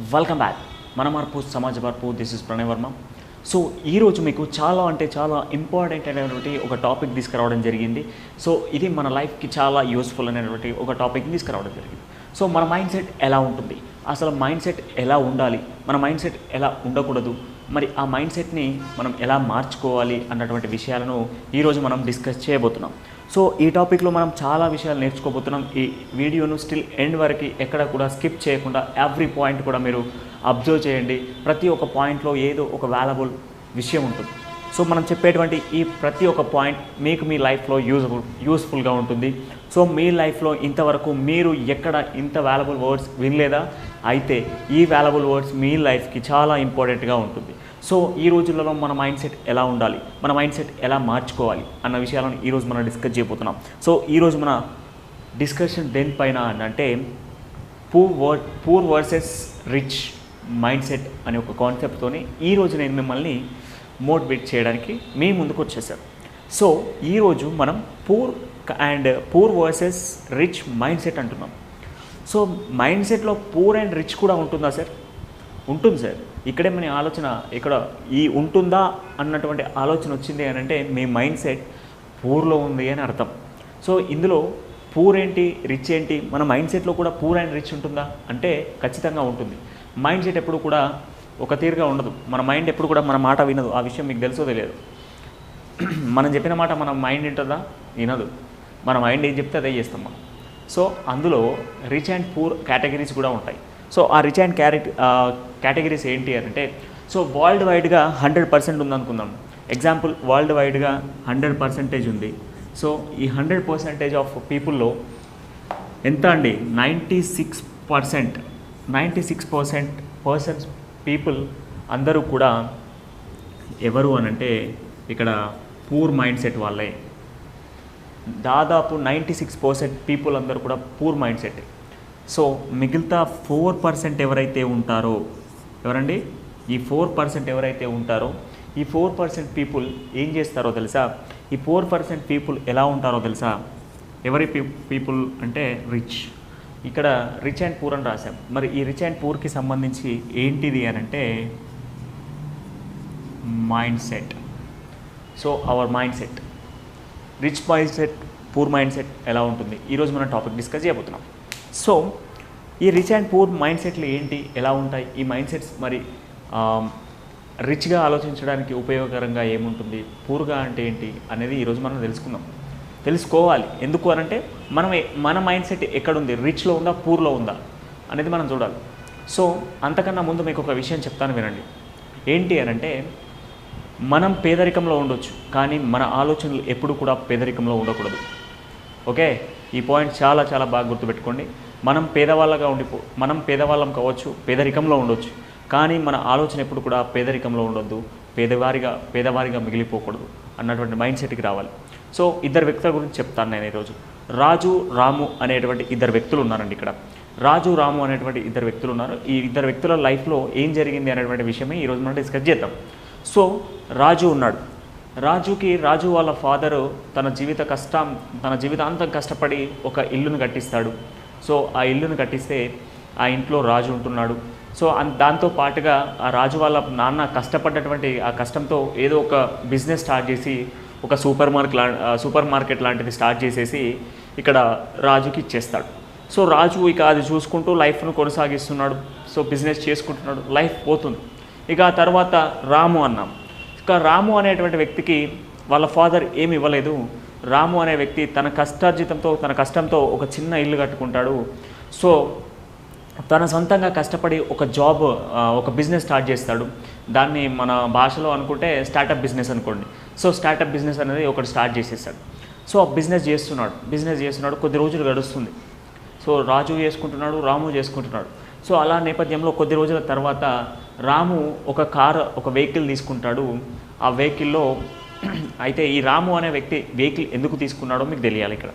Welcome back. మన మార్పు సమాజ మార్పు. This is Pranay Varma. So ఈరోజు మీకు చాలా ఇంపార్టెంట్ అయినటువంటి ఒక టాపిక్ తీసుకురావడం జరిగింది. సో ఇది మన లైఫ్కి చాలా యూస్ఫుల్ అయినటువంటి ఒక టాపిక్ని తీసుకురావడం జరిగింది. సో మన మైండ్ సెట్ ఎలా ఉంటుంది, అసలు మైండ్ సెట్ ఎలా ఉండాలి, మన మైండ్ సెట్ ఎలా ఉండకూడదు, మరి ఆ మైండ్ సెట్ని మనం ఎలా మార్చుకోవాలి అన్నటువంటి విషయాలను ఈరోజు మనం డిస్కస్ చేయబోతున్నాం. సో ఈ టాపిక్లో మనం చాలా విషయాలు నేర్చుకోబోతున్నాం. ఈ వీడియోను స్టిల్ ఎండ్ వరకు ఎక్కడ కూడా స్కిప్ చేయకుండా ఎవ్రీ పాయింట్ కూడా మీరు అబ్జర్వ్ చేయండి. ప్రతి ఒక్క పాయింట్లో ఏదో ఒక వాల్యుబుల్ విషయం ఉంటుంది. సో మనం చెప్పేటువంటి ఈ ప్రతి ఒక్క పాయింట్ మీకు మీ లైఫ్లో యూస్ఫుల్గా ఉంటుంది. సో మీ లైఫ్లో ఇంతవరకు మీరు ఎక్కడ ఇంత వాల్యుబుల్ వర్డ్స్ వినలేదా? అయితే ఈ వాల్యుబుల్ వర్డ్స్ మీ లైఫ్కి చాలా ఇంపార్టెంట్గా ఉంటుంది. సో ఈ రోజులలో మన మైండ్ సెట్ ఎలా ఉండాలి, మన మైండ్ సెట్ ఎలా మార్చుకోవాలి అన్న విషయాలను ఈరోజు మనం డిస్కస్ చేయబోతున్నాం. సో ఈరోజు మన డిస్కషన్ దేనిపైన అంటే poor versus rich mind set అనే ఒక కాన్సెప్ట్తోని ఈరోజు నేను మిమ్మల్ని మోటివేట్ చేయడానికి మీ ముందుకు వచ్చేసాను. సో ఈరోజు మనం poor versus rich mind set అంటున్నాం. సో మైండ్ సెట్లో పూర్ అండ్ రిచ్ కూడా ఉంటుందా సార్? ఉంటుంది సార్. ఇక్కడే మన ఆలోచన ఇక్కడ ఈ ఉంటుందా అన్నటువంటి ఆలోచన వచ్చింది అని అంటే మీ మైండ్ సెట్ పూర్లో ఉంది అని అర్థం. సో ఇందులో పూర్ ఏంటి, రిచ్ ఏంటి, మన మైండ్ సెట్లో కూడా పూర్ అండ్ రిచ్ ఉంటుందా అంటే ఖచ్చితంగా ఉంటుంది. మైండ్ సెట్ ఎప్పుడు కూడా ఒక తీరుగా ఉండదు. మన మైండ్ ఎప్పుడు కూడా మన మాట వినదు. ఆ విషయం మీకు తెలుసో తెలియదు. మనం చెప్పిన మాట మన మైండ్ వింటుందా? వినదు. మన మైండ్ ఏం చెప్తే అదే చేస్తాం మనం. సో అందులో రిచ్ అండ్ పూర్ కేటగిరీస్ కూడా ఉంటాయి. సో ఆ రిచ్ అండ్ కేటగిరీస్ ఏంటి అని అంటే, సో వరల్డ్ వైడ్గా 100% ఉందనుకుందాం. ఎగ్జాంపుల్, వరల్డ్ వైడ్గా 100% ఉంది. సో ఈ 100% ఆఫ్ పీపుల్లో ఎంత అండి? 96% పర్సన్స్ పీపుల్ అందరూ కూడా ఎవరు అనంటే ఇక్కడ పూర్ మైండ్ సెట్ వాళ్ళే. దాదాపు 96% పీపుల్ అందరూ కూడా పూర్ మైండ్ సెట్. సో మిగతా 4% ఎవరైతే ఉంటారో, ఎవరండి ఈ 4% ఎవరైతే ఉంటారో, ఈ 4% పీపుల్ ఏం చేస్తారో తెలుసా? ఈ 4% పీపుల్ ఎలా ఉంటారో తెలుసా? ఎవరి పీపుల్ అంటే రిచ్. ఇక్కడ రిచ్ అండ్ పూర్ అని రాశాం. మరి ఈ రిచ్ అండ్ పూర్కి సంబంధించి ఏంటిది అని అంటే mind set. So our mind set, rich mind set, poor mind set ఎలా ఉంటుంది ఈరోజు మనం టాపిక్ డిస్కస్ చేయబోతున్నాం. సో ఈ రిచ్ అండ్ పూర్ మైండ్ సెట్లు ఏంటి, ఎలా ఉంటాయి, ఈ మైండ్ సెట్స్ మరి రిచ్గా ఆలోచించడానికి ఉపయోగకరంగా ఏముంటుంది, పూర్గా అంటే ఏంటి అనేది ఈరోజు మనం తెలుసుకోవాలి. ఎందుకు అనంటే మన మైండ్ సెట్ ఎక్కడుంది, రిచ్లో ఉందా పూర్లో ఉందా అనేది మనం చూడాలి. సో అంతకన్నా ముందు మీకు ఒక విషయం చెప్తాను, వినండి. ఏంటి అనంటే, మనం పేదరికంలో ఉండొచ్చు, కానీ మన ఆలోచనలు ఎప్పుడు కూడా పేదరికంలో ఉండకూడదు. ఓకే, ఈ పాయింట్ చాలా బాగా గుర్తుపెట్టుకోండి. మనం పేదవాళ్ళం కావచ్చు, పేదరికంలో ఉండొచ్చు, కానీ మన ఆలోచన ఎప్పుడు కూడా పేదరికంలో ఉండొద్దు, పేదవారిగా మిగిలిపోకూడదు అన్నటువంటి మైండ్ సెట్కి రావాలి. సో ఇద్దరు వ్యక్తుల గురించి చెప్తాను నేను ఈరోజు. రాజు, రాము అనేటువంటి ఇద్దరు వ్యక్తులు ఉన్నారండి. ఇక్కడ రాజు, రాము అనేటువంటి ఇద్దరు వ్యక్తులు ఉన్నారు. ఈ ఇద్దరు వ్యక్తుల లైఫ్లో ఏం జరిగింది అనేటువంటి విషయమే ఈరోజు మనం డిస్కస్ చేద్దాం. సో రాజు ఉన్నాడు. రాజు వాళ్ళ ఫాదరు తన జీవితాంతం కష్టపడి ఒక ఇల్లును కట్టిస్తాడు. సో ఆ ఇల్లును కట్టిస్తే ఆ ఇంట్లో రాజు ఉంటున్నాడు. సో దాంతో పాటుగా ఆ రాజు వాళ్ళ నాన్న కష్టపడ్డటువంటి ఆ కష్టంతో ఏదో ఒక బిజినెస్ స్టార్ట్ చేసి ఒక సూపర్ మార్కెట్ లాంటిది స్టార్ట్ చేసేసి ఇక్కడ రాజుకి ఇచ్చేస్తాడు. సో రాజు ఇక అది చూసుకుంటూ లైఫ్ను కొనసాగిస్తున్నాడు. సో బిజినెస్ చేసుకుంటున్నాడు, లైఫ్ పోతుంది. ఇక ఆ తర్వాత రాము అన్నాం. ఇక రాము అనేటువంటి వ్యక్తికి వాళ్ళ ఫాదర్ ఏమి ఇవ్వలేదు. రాము అనే వ్యక్తి తన కష్టంతో ఒక చిన్న ఇల్లు కట్టుకుంటాడు. సో తన సొంతంగా కష్టపడి ఒక బిజినెస్ స్టార్ట్ చేస్తాడు. దాన్ని మన భాషలో అనుకుంటే స్టార్టప్ బిజినెస్ అనుకోండి. సో స్టార్టప్ బిజినెస్ అనేది ఒకటి స్టార్ట్ చేసేస్తాడు. సో బిజినెస్ చేస్తున్నాడు. కొద్ది రోజులు గడుస్తుంది. సో రాజు చేసుకుంటున్నాడు, రాము చేసుకుంటున్నాడు. సో అలా నేపథ్యంలో కొద్ది రోజుల తర్వాత రాము ఒక వెహికల్ తీసుకుంటాడు. ఆ వెహికల్లో అయితే ఈ రాము అనే వ్యక్తి వెహికల్ ఎందుకు తీసుకున్నాడో మీకు తెలియాలి ఇక్కడ.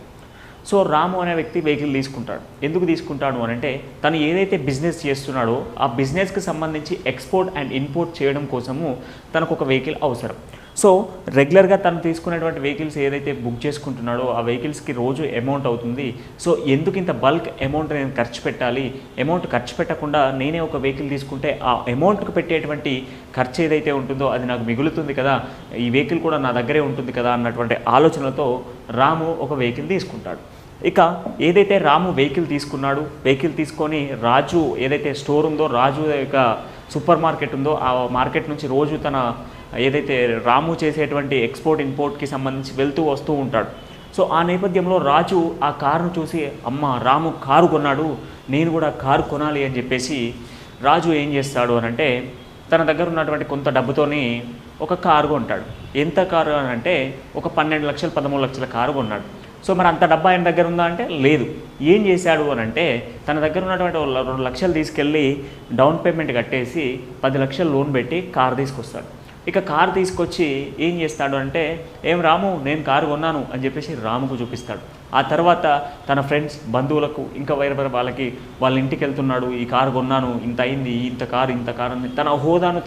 సో రాము అనే వ్యక్తి వెహికల్ తీసుకుంటాడు. ఎందుకు తీసుకుంటాడు అని అంటే, తను ఏదైతే బిజినెస్ చేస్తున్నాడో ఆ బిజినెస్కి సంబంధించి ఎక్స్పోర్ట్ అండ్ ఇంపోర్ట్ చేయడం కోసము తనకు ఒక వెహికల్ అవసరం. సో రెగ్యులర్గా తను తీసుకునేటువంటి వెహికల్స్ ఏదైతే బుక్ చేసుకుంటున్నాడో ఆ వెహికల్స్కి రోజు అమౌంట్ అవుతుంది. సో ఎందుకు ఇంత బల్క్ అమౌంట్ నేను ఖర్చు పెట్టాలి, అమౌంట్ ఖర్చు పెట్టకుండా నేనే ఒక వెహికల్ తీసుకుంటే ఆ అమౌంట్కి పెట్టేటువంటి ఖర్చు ఏదైతే ఉంటుందో అది నాకు మిగులుతుంది కదా, ఈ వెహికల్ కూడా నా దగ్గరే ఉంటుంది కదా అన్నటువంటి ఆలోచనలతో రాము ఒక వెహికల్ తీసుకుంటాడు. ఇక ఏదైతే రాము వెహికల్ తీసుకున్నాడు, వెహికల్ తీసుకొని రాజు ఏదైతే స్టోర్ ఉందో, రాజు యొక్క సూపర్ మార్కెట్ ఉందో ఆ మార్కెట్ నుంచి రోజు తన ఏదైతే రాము చేసేటువంటి ఎక్స్పోర్ట్ ఇంపోర్ట్కి సంబంధించి వెళ్తూ వస్తూ ఉంటాడు. సో ఆ నేపథ్యంలో రాజు ఆ కారును చూసి అమ్మ రాము కారు కొన్నాడు, నేను కూడా కారు కొనాలి అని చెప్పేసి రాజు ఏం చేస్తాడు అని అంటే తన దగ్గర ఉన్నటువంటి కొంత డబ్బుతోని ఒక కారు కొంటాడు. ఎంత కారు అని అంటే ఒక 12 లక్షలు 13 లక్షల కారు కొన్నాడు. సో మరి అంత డబ్బా ఆయన దగ్గర ఉందా అంటే లేదు. ఏం చేశాడు అని అంటే తన దగ్గర ఉన్నటువంటి 2 లక్షలు తీసుకెళ్ళి డౌన్ పేమెంట్ కట్టేసి 10 లక్షలు లోన్ పెట్టి కారు తీసుకొస్తాడు. ఇక కారు తీసుకొచ్చి ఏం చేస్తాడు అంటే ఏం రాము నేను కారు కొన్నాను అని చెప్పేసి రాముకు చూపిస్తాడు. ఆ తర్వాత తన ఫ్రెండ్స్ బంధువులకు ఇంకా వేరే వాళ్ళకి వాళ్ళ ఇంటికి వెళ్తున్నాడు, ఈ కారు కొన్నాను, ఇంత అయింది, ఇంత కారు అని తన హోదాను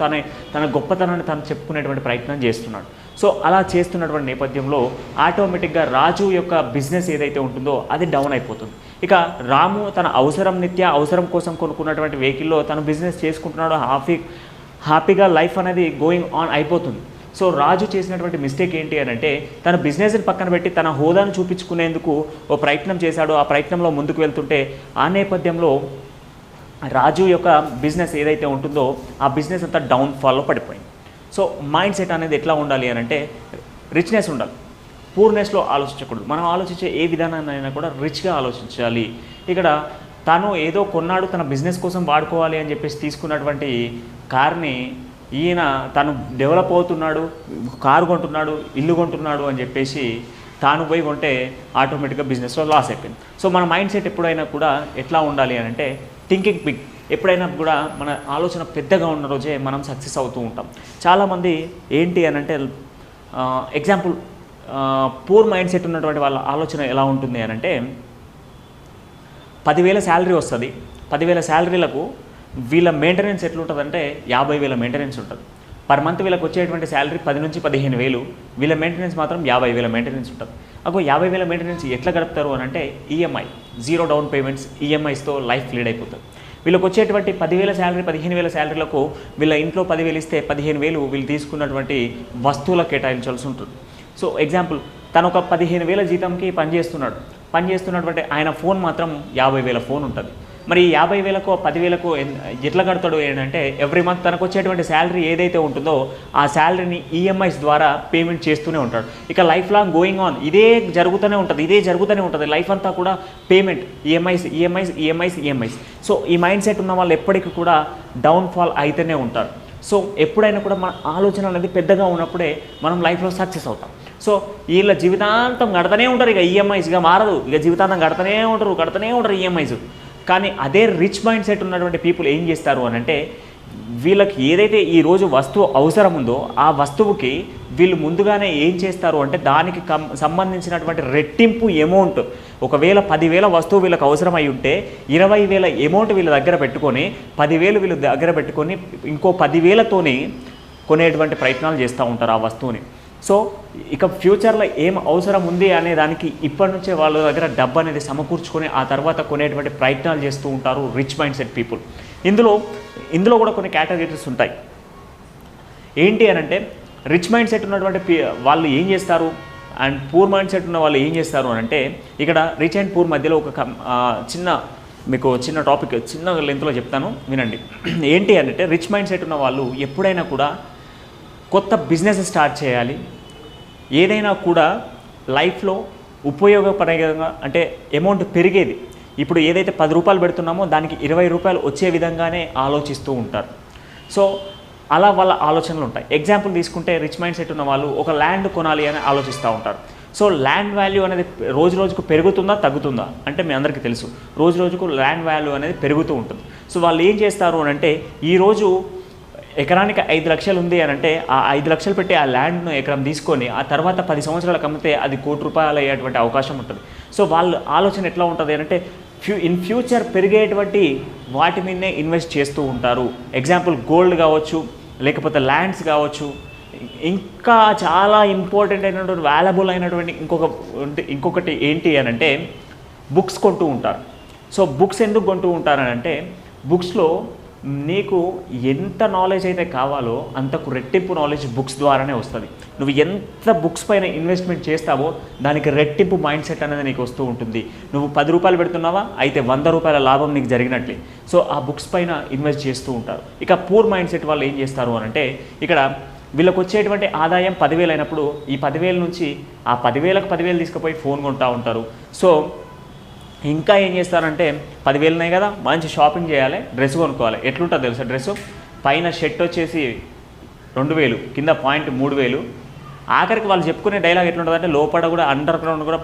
తన గొప్పతనాన్ని తను చెప్పుకునేటువంటి ప్రయత్నం చేస్తున్నాడు. సో అలా చేస్తున్నటువంటి నేపథ్యంలో ఆటోమేటిక్గా రాజు యొక్క బిజినెస్ ఏదైతే ఉంటుందో అది డౌన్ అయిపోతుంది. ఇక రాము తన అవసరం కోసం కొనుక్కున్నటువంటి వెహికల్లో తను బిజినెస్ చేసుకుంటున్నాడు, హ్యాపీగా లైఫ్ అనేది గోయింగ్ ఆన్ అయిపోతుంది. సో రాజు చేసినటువంటి మిస్టేక్ ఏంటి అని అంటే తన బిజినెస్ని పక్కన పెట్టి తన హోదాను చూపించుకునేందుకు ఓ ప్రయత్నం చేశాడు. ఆ ప్రయత్నంలో ముందుకు వెళ్తుంటే ఆ నేపథ్యంలో రాజు యొక్క బిజినెస్ ఏదైతే ఉంటుందో ఆ బిజినెస్ అంతా డౌన్ఫాల్లో పడిపోయింది. సో మైండ్ సెట్ అనేది ఎట్లా ఉండాలి అని అంటే రిచ్నెస్ ఉండాలి, పూర్నెస్లో ఆలోచించకూడదు. మనం ఆలోచించే ఏ విధానాన్నైనా కూడా రిచ్గా ఆలోచించాలి. ఇక్కడ తను ఏదో కొన్నాడు తన బిజినెస్ కోసం వాడుకోవాలి అని చెప్పేసి తీసుకున్నటువంటి కార్ని ఈయన తను డెవలప్ అవుతున్నాడు, కారు కొంటున్నాడు, ఇల్లు కొంటున్నాడు అని చెప్పేసి తాను పోయి కొంటే ఆటోమేటిక్గా బిజినెస్లో లాస్ అయిపోయింది. సో మన మైండ్ సెట్ ఎప్పుడైనా కూడా ఎట్లా ఉండాలి అని అంటే థింకింగ్ బిగ్. ఎప్పుడైనా కూడా మన ఆలోచన పెద్దగా ఉన్న రోజే మనం సక్సెస్ అవుతూ ఉంటాం. చాలామంది ఏంటి అని అంటే ఎగ్జాంపుల్ పూర్ మైండ్ సెట్ ఉన్నటువంటి వాళ్ళ ఆలోచన ఎలా ఉంటుంది అని అంటే 10,000 శాలరీ వస్తుంది. 10,000 శాలరీలకు వీళ్ళ మెయింటెనెన్స్ ఎట్లుంటుందంటే 50,000 మెయింటెనెన్స్ ఉంటుంది. పర్ మంత్ వీళ్ళకి వచ్చేటువంటి శాలరీ 10 నుంచి 15,000, వీళ్ళ మెయింటెనెన్స్ మాత్రం 50,000 మెయింటెనెన్స్ ఉంటుంది. అగో 50,000 మెయింటెనెన్స్ ఎట్లా గడుపుతారు అని అంటే ఈఎంఐ, జీరో డౌన్ పేమెంట్స్, ఈఎంఐస్తో లైఫ్ లీడ్ అయిపోతుంది. వీళ్ళకి వచ్చేటువంటి 10,000 శాలరీ 15,000 శాలరీలకు వీళ్ళ ఇంట్లో 10,000 ఇస్తే 15,000 వీళ్ళు తీసుకున్నటువంటి వస్తువులకు కేటాయించాల్సి ఉంటుంది. సో ఎగ్జాంపుల్ తను ఒక 15,000 జీతంకి పనిచేస్తున్నటువంటి ఆయన ఫోన్ మాత్రం 50,000 ఫోన్ ఉంటుంది. మరి 50,000కో 10,000కో ఎట్లా కడతాడు ఏంటంటే ఎవ్రీ మంత్ తనకు వచ్చేటువంటి శాలరీ ఏదైతే ఉంటుందో ఆ శాలరీని ఈఎంఐస్ ద్వారా పేమెంట్ చేస్తూనే ఉంటాడు. ఇక లైఫ్ లాంగ్ గోయింగ్ ఆన్ ఇదే జరుగుతూనే ఉంటుంది. లైఫ్ అంతా కూడా పేమెంట్, ఈఎంఐస్. సో ఈ మైండ్ సెట్ ఉన్న వాళ్ళు ఎప్పటికీ కూడా డౌన్ఫాల్ అయితేనే ఉంటారు. సో ఎప్పుడైనా కూడా మన ఆలోచన అనేది పెద్దగా ఉన్నప్పుడే మనం లైఫ్లో సక్సెస్ అవుతాం. సో వీళ్ళ జీవితాంతం కడతనే ఉంటారు, ఇక ఈఎంఐస్గా మారదు, ఇక జీవితాంతం కడతనే ఉంటారు ఈఎంఐస్. కానీ అదే రిచ్ మైండ్ సెట్ ఉన్నటువంటి పీపుల్ ఏం చేస్తారు అని అంటే వీళ్ళకి ఏదైతే ఈరోజు వస్తువు అవసరం ఉందో ఆ వస్తువుకి వీళ్ళు ముందుగానే ఏం చేస్తారు అంటే దానికి సంబంధించినటువంటి రెట్టింపు అమౌంట్, ఒకవేళ 10,000 వస్తువు వీళ్ళకి అవసరం అయి ఉంటే 20,000 అమౌంట్ వీళ్ళ దగ్గర పెట్టుకొని 10,000 వీళ్ళ దగ్గర పెట్టుకొని ఇంకో 10,000తోని కొనేటువంటి ప్రయత్నాలు చేస్తూ ఉంటారు ఆ వస్తువుని. సో ఇక ఫ్యూచర్లో ఏం అవసరం ఉంది అనే దానికి ఇప్పటి నుంచే వాళ్ళ దగ్గర డబ్బు అనేది సమకూర్చుకొని ఆ తర్వాత కొనేటువంటి ప్రయత్నాలు చేస్తూ ఉంటారు రిచ్ మైండ్ సెట్ పీపుల్. ఇందులో కూడా కొన్ని కేటగిరీస్ ఉంటాయి. ఏంటి అని అంటే రిచ్ మైండ్ సెట్ ఉన్నటువంటి వాళ్ళు ఏం చేస్తారు అండ్ పూర్ మైండ్ సెట్ ఉన్న వాళ్ళు ఏం చేస్తారు అని అంటే ఇక్కడ రిచ్ అండ్ పూర్ మధ్యలో ఒక చిన్న టాపిక్ చిన్న లెంత్లో చెప్తాను వినండి. ఏంటి అని అంటే రిచ్ మైండ్ సెట్ ఉన్న వాళ్ళు ఎప్పుడైనా కూడా కొత్త బిజినెస్ స్టార్ట్ చేయాలి, ఏదైనా కూడా లైఫ్లో ఉపయోగపడేగా అంటే అమౌంట్ పెరిగేది. ఇప్పుడు ఏదైతే 10 రూపాయలు పెడుతున్నామో దానికి 20 రూపాయలు వచ్చే విధంగానే ఆలోచిస్తూ ఉంటారు. సో అలా వాళ్ళ ఆలోచనలు ఉంటాయి. ఎగ్జాంపుల్ తీసుకుంటే రిచ్ మైండ్ సెట్ ఉన్న వాళ్ళు ఒక ల్యాండ్ కొనాలి అని ఆలోచిస్తూ ఉంటారు. సో ల్యాండ్ వాల్యూ అనేది రోజుకు పెరుగుతుందా తగ్గుతుందా అంటే మీ అందరికీ తెలుసు, రోజుకు ల్యాండ్ వాల్యూ అనేది పెరుగుతూ ఉంటుంది. సో వాళ్ళు ఏం చేస్తారు అని అంటే ఈరోజు ఎకరానికి 5 లక్షలు ఉంది అని అంటే ఆ 5 లక్షలు పెట్టి ఆ ల్యాండ్ను ఎకరం తీసుకొని ఆ తర్వాత 10 సంవత్సరాలకు అమ్మితే అది ₹1 కోటి అయ్యేటువంటి అవకాశం ఉంటుంది. సో వాళ్ళ ఆలోచన ఎట్లా ఉంటుంది అంటే ఇన్ ఫ్యూచర్ పెరిగేటువంటి వాటి మీదనే ఇన్వెస్ట్ చేస్తూ ఉంటారు. ఎగ్జాంపుల్ గోల్డ్ కావచ్చు, లేకపోతే ల్యాండ్స్ కావచ్చు, ఇంకా చాలా ఇంపార్టెంట్ అయినటువంటి వాల్యుబుల్ అయినటువంటి ఇంకొకటి ఏంటి అని అంటే బుక్స్ కొంటూ ఉంటారు. సో బుక్స్ ఎందుకు కొంటూ ఉంటారని అంటే బుక్స్లో నీకు ఎంత నాలెడ్జ్ అయితే కావాలో అంతకు రెట్టింపు నాలెడ్జ్ బుక్స్ ద్వారానే వస్తుంది. నువ్వు ఎంత బుక్స్ పైన ఇన్వెస్ట్మెంట్ చేస్తావో దానికి రెట్టింపు మైండ్ సెట్ అనేది నీకు వస్తూ ఉంటుంది. నువ్వు 10 రూపాయలు పెడుతున్నావా, అయితే 100 రూపాయల లాభం నీకు జరిగినట్లే. సో ఆ బుక్స్ పైన ఇన్వెస్ట్ చేస్తూ ఉంటారు. ఇక పూర్ మైండ్ సెట్ వాళ్ళు ఏం చేస్తారు అని అంటే ఇక్కడ వీళ్ళకి వచ్చేటువంటి ఆదాయం 10,000 అయినప్పుడు ఈ 10,000 నుంచి ఆ 10,000కు 10,000 తీసుకుపోయి ఫోన్ కొంటూ ఉంటారు. సో ఇంకా ఏం చేస్తారంటే 10,000 ఉన్నాయి కదా, మంచి షాపింగ్ చేయాలి, డ్రెస్ కొనుక్కోవాలి. ఎట్లుంటుంది తెలుసా డ్రెస్సు? పైన షర్ట్ వచ్చేసి 2,000, కింద పాయింట్ 3,000. ఆఖరికి వాళ్ళు చెప్పుకునే డైలాగ్ ఎట్లుంటుంది అంటే లోపల కూడా అండర్ గ్రౌండ్ కూడా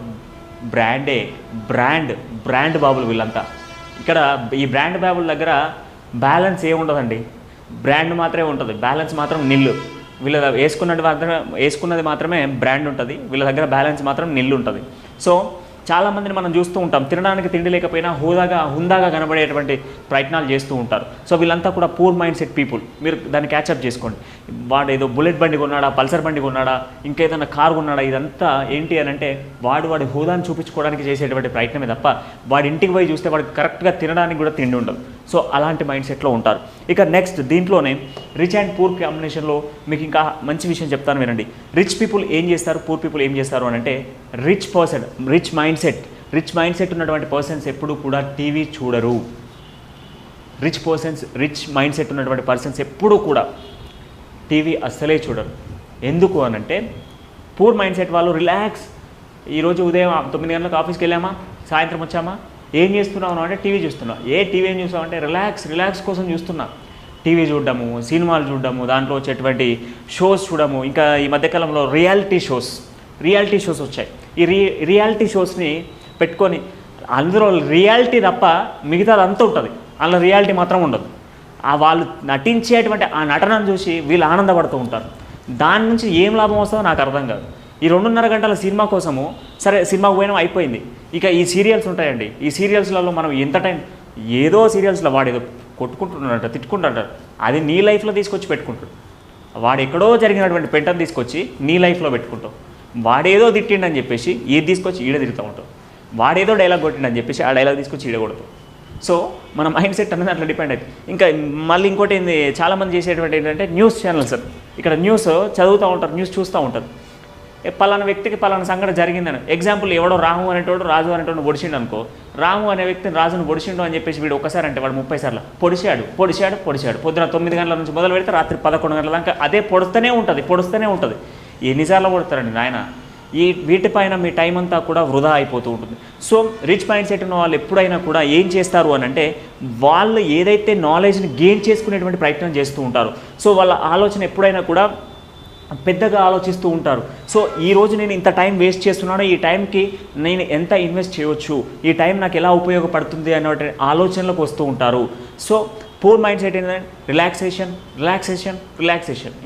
బ్రాండ్ బాబులు వీళ్ళంతా. ఇక్కడ ఈ బ్రాండ్ బాబుల దగ్గర బ్యాలెన్స్ ఏముండదండి, బ్రాండ్ మాత్రమే ఉంటుంది, బ్యాలెన్స్ మాత్రం నిల్లు. వీళ్ళ వేసుకున్నది మాత్రమే బ్రాండ్ ఉంటుంది, వీళ్ళ దగ్గర బ్యాలెన్స్ మాత్రం నిల్లు ఉంటుంది. సో చాలామందిని మనం చూస్తూ ఉంటాం, తినడానికి తిండి లేకపోయినా హుందాగా కనబడేటువంటి ప్రయత్నాలు చేస్తూ ఉంటారు. సో వీళ్ళంతా కూడా పూర్ మైండ్ సెట్ పీపుల్. మీరు దాన్ని క్యాచప్ చేసుకోండి. వాడు ఏదో బుల్లెట్ బండి కొన్నాడా, పల్సర్ బండి కొన్నాడా, ఇంకేదైనా కారు కొన్నాడా, ఇదంతా ఏంటి అని అంటే వాడి హోదాను చూపించుకోవడానికి చేసేటువంటి ప్రయత్నమే తప్ప వాడి ఇంటికి పోయి చూస్తే వాడికి కరెక్ట్గా తినడానికి కూడా తిండి ఉండదు. సో అలాంటి మైండ్ సెట్లో ఉంటారు. ఇక నెక్స్ట్ దీంట్లోనే రిచ్ అండ్ పూర్ కాంబినేషన్లో మీకు ఇంకా మంచి విషయం చెప్తాను వినండి. రిచ్ పీపుల్ ఏం చేస్తారు, పూర్ పీపుల్ ఏం చేస్తారు అని అంటే రిచ్ మైండ్ సెట్ ఉన్నటువంటి పర్సన్స్ ఎప్పుడు కూడా టీవీ చూడరు. రిచ్ మైండ్ సెట్ ఉన్నటువంటి పర్సన్స్ ఎప్పుడూ కూడా టీవీ అస్సలే చూడరు. ఎందుకు అని అంటే పూర్ మైండ్ సెట్ వాళ్ళు రిలాక్స్. ఈరోజు ఉదయం 9 గంటలకు ఆఫీస్కి వెళ్ళామా, సాయంత్రం వచ్చామా, ఏం చేస్తున్నావు అంటే టీవీ చూస్తున్నా. టీవీ ఏం చూస్తావు అంటే రిలాక్స్ కోసం చూస్తున్నా. టీవీ చూడడము, సినిమాలు చూడడము, దాంట్లో వచ్చేటువంటి షోస్ చూడము. ఇంకా ఈ మధ్యకాలంలో రియాలిటీ షోస్ వచ్చాయి. ఈ రియాలిటీ షోస్ని పెట్టుకొని అందులో రియాలిటీ తప్ప మిగతాదంతా ఉంటుంది, అందులో రియాలిటీ మాత్రం ఉండదు. వాళ్ళు నటించేటువంటి ఆ నటనను చూసి వీళ్ళు ఆనందపడుతూ ఉంటారు. దాని నుంచి ఏం లాభం వస్తుందో నాకు అర్థం కాదు. ఈ 2.5 గంటల సినిమా కోసము సరే సినిమాకు పోయినా అయిపోయింది. ఇక ఈ సీరియల్స్ ఉంటాయండి, ఈ సీరియల్స్లలో మనం ఎంత టైం ఏదో సీరియల్స్లో వాడేదో కొట్టుకుంటున్నాడట, తిట్టుకుంటాడట, అది నీ లైఫ్లో తీసుకొచ్చి పెట్టుకుంటాడు. వాడు ఎక్కడో జరిగినటువంటి పెంటను తీసుకొచ్చి నీ లైఫ్లో పెట్టుకుంటావు. వాడేదో తిట్టిండని చెప్పేసి ఏది తీసుకొచ్చి ఈడ తిరుగుతూ ఉంటావు. వాడేదో డైలాగ్ కొట్టిండని చెప్పేసి ఆ డైలాగ్ తీసుకొచ్చి ఈడ కొడతావు. సో మన మైండ్ సెట్ అనేది అట్లా డిపెండ్ అవుతుంది. ఇంకా మళ్ళీ ఇంకోటి ఏంది, చాలామంది చేసేటువంటి ఏంటంటే న్యూస్ ఛానల్స్. ఇక్కడ న్యూస్ చదువుతూ ఉంటారు, న్యూస్ చూస్తూ ఉంటారు. పలానా వ్యక్తికి పలానా సంఘటన జరిగిందని ఎగ్జాంపుల్ ఎవడో రాము అనేటోడు రాజు అనేటోడు పొడిచిండు అనుకో, రాము అనే వ్యక్తిని రాజును పొడిచిండు అని చెప్పేసి వీడు ఒక్కసారి అంటే వాడు 30 సార్లు పొడిచాడు. పొద్దున 9 గంటల నుంచి మొదలు పెడితే రాత్రి 11 గంటల దాకా అదే పొడుస్తూనే ఉంటుంది. ఎన్నిసార్లు కొడతారండి నాయన? వీటిపైన మీ టైం అంతా కూడా వృధా అయిపోతూ ఉంటుంది. సో రిచ్ మైండ్ సెట్ ఉన్న వాళ్ళు ఎప్పుడైనా కూడా ఏం చేస్తారు అని అంటే వాళ్ళు ఏదైతే నాలెడ్జ్ని గెయిన్ చేసుకునేటువంటి ప్రయత్నం చేస్తూ ఉంటారు. సో వాళ్ళ ఆలోచన ఎప్పుడైనా కూడా పెద్దగా ఆలోచిస్తూ ఉంటారు. సో ఈరోజు నేను ఇంత టైం వేస్ట్ చేస్తున్నాను, ఈ టైంకి నేను ఎంత ఇన్వెస్ట్ చేయవచ్చు, ఈ టైం నాకు ఎలా ఉపయోగపడుతుంది అనే ఆలోచనలకు వస్తూ ఉంటారు. సో పూర్ మైండ్ సెట్ ఏంటంటే రిలాక్సేషన్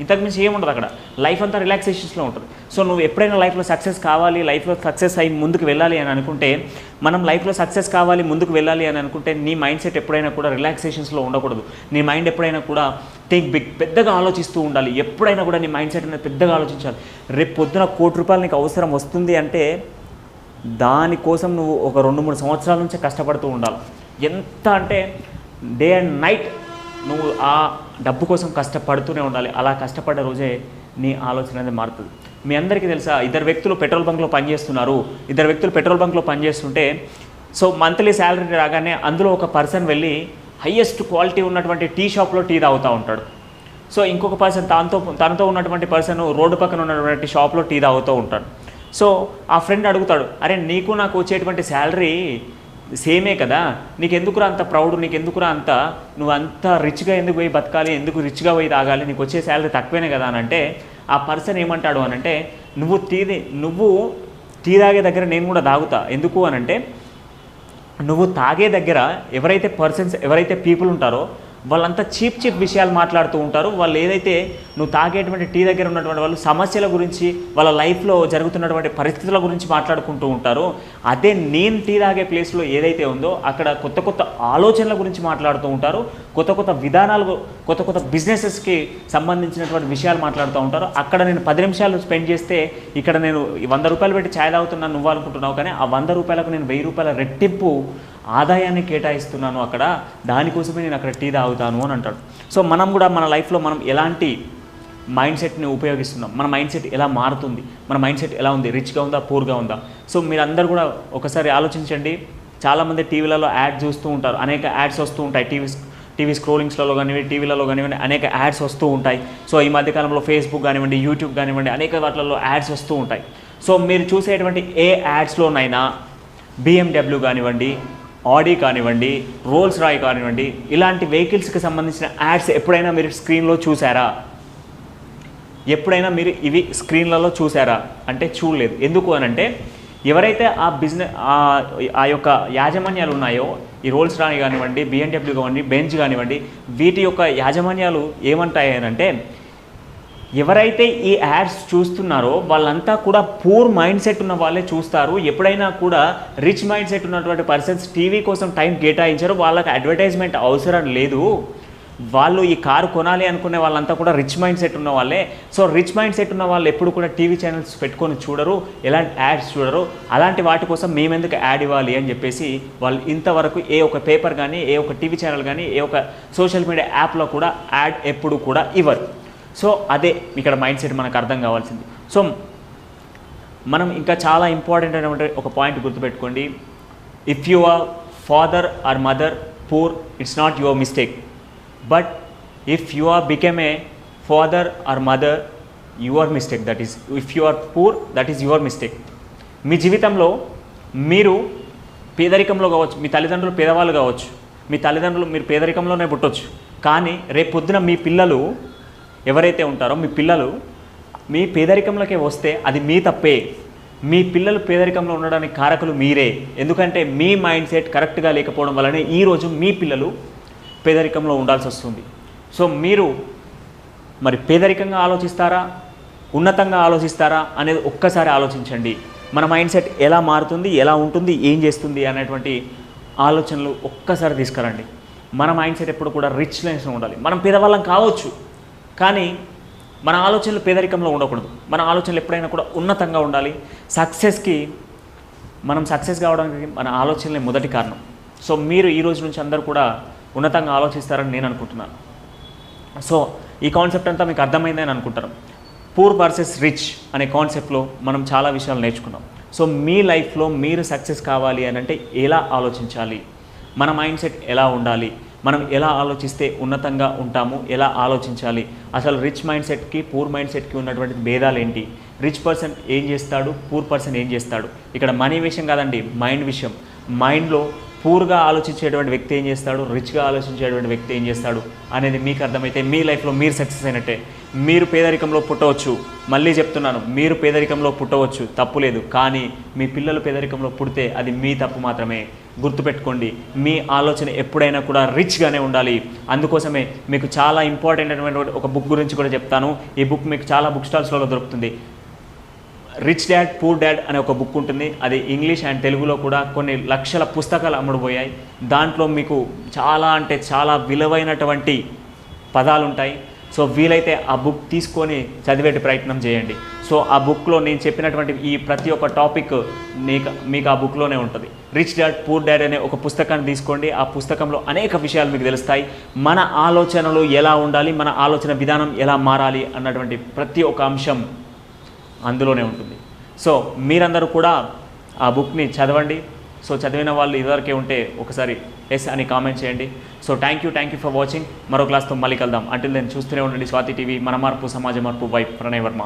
ఇంతకుమించి ఏముండదు. అక్కడ లైఫ్ అంతా రిలాక్సేషన్స్లో ఉంటుంది. సో నువ్వు ఎప్పుడైనా లైఫ్లో సక్సెస్ కావాలి, లైఫ్లో సక్సెస్ అయ్యి ముందుకు వెళ్ళాలి అని అనుకుంటే, మనం లైఫ్లో సక్సెస్ కావాలి ముందుకు వెళ్ళాలి అని అనుకుంటే నీ మైండ్ సెట్ ఎప్పుడైనా కూడా రిలాక్సేషన్స్లో ఉండకూడదు. నీ మైండ్ ఎప్పుడైనా కూడా థింక్ బిగ్, పెద్దగా ఆలోచిస్తూ ఉండాలి. ఎప్పుడైనా కూడా నీ మైండ్ సెట్ అనేది పెద్దగా ఆలోచించాలి. రేపు పొద్దున ₹1,00,00,000 నీకు అవసరం వస్తుంది అంటే దానికోసం నువ్వు ఒక 2-3 సంవత్సరాల నుంచే కష్టపడుతూ ఉండాలి. ఎంత అంటే డే అండ్ నైట్ నువ్వు ఆ డబ్బు కోసం కష్టపడుతూనే ఉండాలి. అలా కష్టపడ్డ రోజే నీ ఆలోచన అనేది మారుతుంది. మీ అందరికీ తెలుసా, ఇద్దరు వ్యక్తులు పెట్రోల్ బంక్లో పనిచేస్తుంటే సో మంత్లీ శాలరీ రాగానే అందులో ఒక పర్సన్ వెళ్ళి హయ్యెస్ట్ క్వాలిటీ ఉన్నటువంటి టీ షాప్లో టీ తాగుతూ ఉంటాడు. సో ఇంకొక పర్సన్ తనతో ఉన్నటువంటి పర్సన్ రోడ్డు పక్కన ఉన్నటువంటి షాప్లో టీ తాగుతూ ఉంటాడు. సో ఆ ఫ్రెండ్ అడుగుతాడు, అరే నీకు నాకు వచ్చేటువంటి శాలరీ సేమే కదా, నీకెందుకురా అంత ప్రౌడ్, నీకెందుకురా అంత, నువ్వు అంత రిచ్గా ఎందుకు పోయి బతకాలి, ఎందుకు రిచ్గా పోయి తాగాలి, నీకు వచ్చే శాలరీ తక్కువనే కదా అని అంటే ఆ పర్సన్ ఏమంటాడు అని అంటే నువ్వు టీ తాగే దగ్గర నేను కూడా తాగుతా. ఎందుకు అని అంటే నువ్వు తాగే దగ్గర ఎవరైతే పీపుల్ ఉంటారో వాళ్ళంతా చీప్ విషయాలు మాట్లాడుతూ ఉంటారు. వాళ్ళు ఏదైతే నువ్వు తాగేటువంటి టీ దగ్గర ఉన్నటువంటి వాళ్ళు సమస్యల గురించి, వాళ్ళ లైఫ్లో జరుగుతున్నటువంటి పరిస్థితుల గురించి మాట్లాడుకుంటూ ఉంటారు. అదే నేను టీ తాగే ప్లేస్లో ఏదైతే ఉందో అక్కడ కొత్త ఆలోచనల గురించి మాట్లాడుతూ ఉంటారు. కొత్త విధానాలు, కొత్త బిజినెసెస్కి సంబంధించినటువంటి విషయాలు మాట్లాడుతూ ఉంటారు. అక్కడ నేను 10 నిమిషాలు స్పెండ్ చేస్తే ఇక్కడ నేను 100 రూపాయలు పెట్టి ఛాయ్ తాగుతున్నాను నువ్వు అనుకుంటున్నావు, కానీ ఆ 100 రూపాయలకు నేను 1000 రూపాయల రెట్టింపు ఆదాయాన్ని కేటాయిస్తున్నాను అక్కడ, దానికోసమే నేను అక్కడ టీ తాగుతాను అని అంటాడు. సో మనం కూడా మన లైఫ్లో మనం ఎలాంటి మైండ్ సెట్ని ఉపయోగిస్తున్నాం, మన మైండ్ సెట్ ఎలా మారుతుంది, మన మైండ్ సెట్ ఎలా ఉంది, రిచ్గా ఉందా పూర్గా ఉందా. సో మీరందరూ కూడా ఒకసారి ఆలోచించండి. చాలామంది టీవీలలో యాడ్ చూస్తూ ఉంటారు, అనేక యాడ్స్ వస్తూ ఉంటాయి. టీవీ స్క్రోలింగ్స్లలో కానివ్వండి, టీవీలలో కానివ్వండి అనేక యాడ్స్ వస్తూ ఉంటాయి. సో ఈ మధ్యకాలంలో ఫేస్బుక్ కానివ్వండి, యూట్యూబ్ కానివ్వండి అనేక వాటిలలో యాడ్స్ వస్తూ ఉంటాయి. సో మీరు చూసేటువంటి ఏ యాడ్స్లోనైనా BMW కానివ్వండి, ఆడీ కానివ్వండి, రోల్స్ రాయ్ కానివ్వండి, ఇలాంటి వెహికల్స్కి సంబంధించిన యాడ్స్ ఎప్పుడైనా మీరు స్క్రీన్లో చూసారా? ఎప్పుడైనా మీరు ఇవి స్క్రీన్లలో చూసారా అంటే చూడలేదు. ఎందుకు అనంటే ఎవరైతే ఆ బిజినెస్ ఆ యొక్క యాజమాన్యాలు ఉన్నాయో, ఈ రోల్స్ రాయ్ కానివ్వండి, BMW కానివ్వండి, బెంజ్ కానివ్వండి, వీటి యొక్క యాజమాన్యాలు ఏమంటాయి అంటే ఎవరైతే ఈ యాడ్స్ చూస్తున్నారో వాళ్ళంతా కూడా పూర్ మైండ్ సెట్ ఉన్న వాళ్ళే చూస్తారు. ఎప్పుడైనా కూడా రిచ్ మైండ్ సెట్ ఉన్నటువంటి పర్సన్స్ టీవీ కోసం టైం కేటాయించారు, వాళ్ళకి అడ్వర్టైజ్మెంట్ అవసరం లేదు. వాళ్ళు ఈ కారు కొనాలి అనుకునే వాళ్ళంతా కూడా రిచ్ మైండ్ సెట్ ఉన్న వాళ్ళే. సో రిచ్ మైండ్ సెట్ ఉన్న వాళ్ళు ఎప్పుడు కూడా టీవీ ఛానల్స్ పెట్టుకొని చూడరు, ఎలాంటి యాడ్స్ చూడరు. అలాంటి వాటి కోసం మేమెందుకు యాడ్ ఇవ్వాలి అని చెప్పేసి వాళ్ళు ఇంతవరకు ఏ ఒక పేపర్ కానీ, ఏ ఒక టీవీ ఛానల్ కానీ, ఏ ఒక సోషల్ మీడియా యాప్లో కూడా యాడ్ ఎప్పుడు కూడా ఇవ్వరు. సో అదే ఇక్కడ మైండ్ సెట్ మనకు అర్థం కావాల్సింది. సో మనం ఇంకా చాలా ఇంపార్టెంట్ అయినటువంటి ఒక పాయింట్ గుర్తుపెట్టుకోండి. If you are father or mother poor, it's not your mistake. But if you are become a father or mother, your mistake. That is if you are poor, that is your mistake. మీ జీవితంలో మీరు పేదరికంలో కావచ్చు, మీ తల్లిదండ్రులు పేదవాళ్ళు కావచ్చు, మీ తల్లిదండ్రులు మీరు పేదరికంలోనే పుట్టవచ్చు. కానీ రేపు పొద్దున మీ పిల్లలు ఎవరైతే ఉంటారో మీ పిల్లలు మీ పేదరికంలోకి వస్తే అది మీ తప్పే. మీ పిల్లలు పేదరికంలో ఉండడానికి కారకులు మీరే. ఎందుకంటే మీ మైండ్ సెట్ కరెక్ట్గా లేకపోవడం వల్లనే ఈరోజు మీ పిల్లలు పేదరికంలో ఉండాల్సి వస్తుంది. సో మీరు మరి పేదరికంగా ఆలోచిస్తారా, ఉన్నతంగా ఆలోచిస్తారా అనేది ఒక్కసారి ఆలోచించండి. మన మైండ్ సెట్ ఎలా మారుతుంది, ఎలా ఉంటుంది, ఏం చేస్తుంది అనేటువంటి ఆలోచనలు ఒక్కసారి తీసుకురండి. మన మైండ్ సెట్ ఎప్పుడు కూడా రిచ్నెస్లో ఉండాలి. మనం పేదవాళ్ళం కావచ్చు, కానీ మన ఆలోచనలు పేదరికంలో ఉండకూడదు. మన ఆలోచనలు ఎప్పుడైనా కూడా ఉన్నతంగా ఉండాలి. మనం సక్సెస్ కావడానికి మన ఆలోచనలే మొదటి కారణం. సో మీరు ఈ రోజు నుంచి అందరూ కూడా ఉన్నతంగా ఆలోచిస్తారని నేను అనుకుంటున్నాను. సో ఈ కాన్సెప్ట్ అంతా మీకు అర్థమైందని అనుకుంటాను. పూర్ వర్సెస్ రిచ్ అనే కాన్సెప్ట్లో మనం చాలా విషయాలు నేర్చుకున్నాం. సో మీ లైఫ్లో మీరు సక్సెస్ కావాలి అని అంటే ఎలా ఆలోచించాలి, మన మైండ్ సెట్ ఎలా ఉండాలి, మనం ఎలా ఆలోచిస్తే ఉన్నతంగా ఉంటాము, ఎలా ఆలోచించాలి, అసలు రిచ్ మైండ్ సెట్కి పూర్ మైండ్ సెట్కి ఉన్నటువంటి భేదాలు ఏంటి, రిచ్ పర్సన్ ఏం చేస్తాడు, పూర్ పర్సన్ ఏం చేస్తాడు. ఇక్కడ మనీ విషయం కాదండి, మైండ్ విషయం. మైండ్లో పూర్గా ఆలోచించేటువంటి వ్యక్తి ఏం చేస్తాడు, రిచ్గా ఆలోచించేటువంటి వ్యక్తి ఏం చేస్తాడు అనేది మీకు అర్థమైతే మీ లైఫ్లో మీరు సక్సెస్ అయినట్టే. మీరు పేదరికంలో పుట్టవచ్చు, మళ్ళీ చెప్తున్నాను, మీరు పేదరికంలో పుట్టవచ్చు, తప్పు లేదు. కానీ మీ పిల్లలు పేదరికంలో పుడితే అది మీ తప్పు మాత్రమే. గుర్తుపెట్టుకోండి, మీ ఆలోచన ఎప్పుడైనా కూడా రిచ్గానే ఉండాలి. అందుకోసమే మీకు చాలా ఇంపార్టెంట్ అయినటువంటి ఒక బుక్ గురించి కూడా చెప్తాను. ఈ బుక్ మీకు చాలా బుక్ స్టాల్స్లో దొరుకుతుంది. రిచ్ డాడ్ పూర్ డాడ్ అనే ఒక బుక్ ఉంటుంది. అది ఇంగ్లీష్ అండ్ తెలుగులో కూడా కొన్ని లక్షల పుస్తకాలు అమ్ముడుపోయాయి. దాంట్లో మీకు చాలా అంటే చాలా విలువైనటువంటి పదాలు ఉంటాయి. సో వీలైతే ఆ బుక్ తీసుకొని చదివేటి ప్రయత్నం చేయండి. సో ఆ బుక్లో నేను చెప్పినటువంటి ఈ ప్రతి ఒక్క టాపిక్ మీకు ఆ బుక్లోనే ఉంటుంది. రిచ్ డాడ్ పూర్ డాడ్ అనే ఒక పుస్తకాన్ని తీసుకోండి. ఆ పుస్తకంలో అనేక విషయాలు మీకు తెలుస్తాయి. మన ఆలోచనలు ఎలా ఉండాలి, మన ఆలోచన విధానం ఎలా మారాలి అన్నటువంటి ప్రతి ఒక్క అంశం అందులోనే ఉంటుంది. సో మీరందరూ కూడా ఆ బుక్ని చదవండి. సో చదివిన వాళ్ళు ఇదివరకే ఉంటే ఒకసారి ఎస్ అని కామెంట్ చేయండి. So thank you for watching. మరో క్లాస్తో మళ్ళీ కలుద్దాం. అంటిల్ దెన్ చూస్తూనే ఉండండి స్వాతి టీవీ. మన మార్పు సమాజ మార్పు బై ప్రణయ్ వర్మ.